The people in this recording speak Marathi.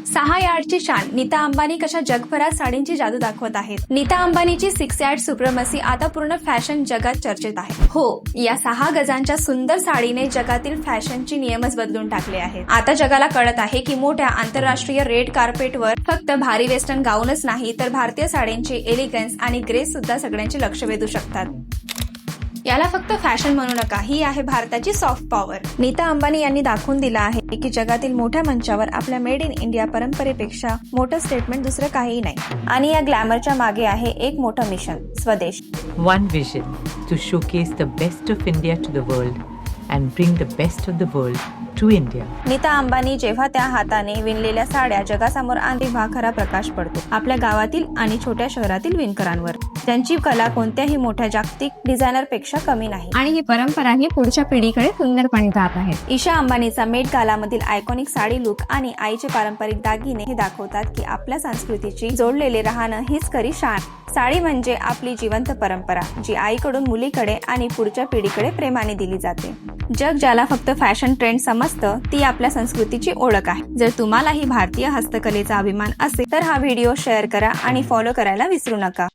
6 यार्डची शान नीता अंबानी कशा जगभरात साडींची जादू दाखवत आहेत. नीता अंबानीची 6 यार्ड सुप्रमसी आता पूर्ण फॅशन जगात चर्चेत आहे. हो, या 6 गजांच्या सुंदर साडीने जगातील फॅशनची नियमच बदलून टाकले आहेत. आता जगाला कळत आहे की मोठ्या आंतरराष्ट्रीय रेड कार्पेटवर फक्त भारी वेस्टर्न गाऊनच नाही तर भारतीय साडींची एलिगन्स आणि ग्रेस सुद्धा सगळ्यांचे लक्ष वेधू शकतात. याला फक्त फॅशन म्हणू नका, ही आहे भारताची सॉफ्ट पॉवर. नीता अंबानी यांनी दाखवून दिलं आहे की जगातील मोठ्या मंचावर आपल्या मेड इन इंडिया परंपरेपेक्षा मोठं स्टेटमेंट दुसरं काहीही नाही. आणि या ग्लॅमरच्या मागे आहे एक मोठं mission, Swadesh. One vision to showcase the best of India to the world and bring the best of the world to India. Nita Ambani जेव्हा त्या हाताने विणलेल्या साड्या जगासमोर आणते तेव्हा खरा प्रकाश पडतो आपल्या गावातील आणि छोट्या शहरातील विणकरांवर, ज्यांची कला कोणत्याही मोठ्या जागतिक डिझायनर पेक्षा कमी नाही. आणि ही परंपरा ही पुढच्या पिढीकडे सुंदरपणे जात आहे. ईशा अंबानीचा मेट गालामधील आयकॉनिक साडी लुक आणि आईचे पारंपरिक दागिने हे दाखवतात की आपल्या संस्कृतीची जोडलेले राहणं हीच खरी शान. साडी म्हणजे आपली जिवंत परंपरा, जी आईकडून मुलीकडे आणि पुढच्या पिढीकडे प्रेमाने दिली जाते. जग ज्याला फक्त फॅशन ट्रेंड समजतं ती आपल्या संस्कृतीची ओळख आहे. जर तुम्हालाही भारतीय हस्तकलेचा अभिमान असेल तर हा व्हिडिओ शेअर करा आणि फॉलो करायला विसरू नका.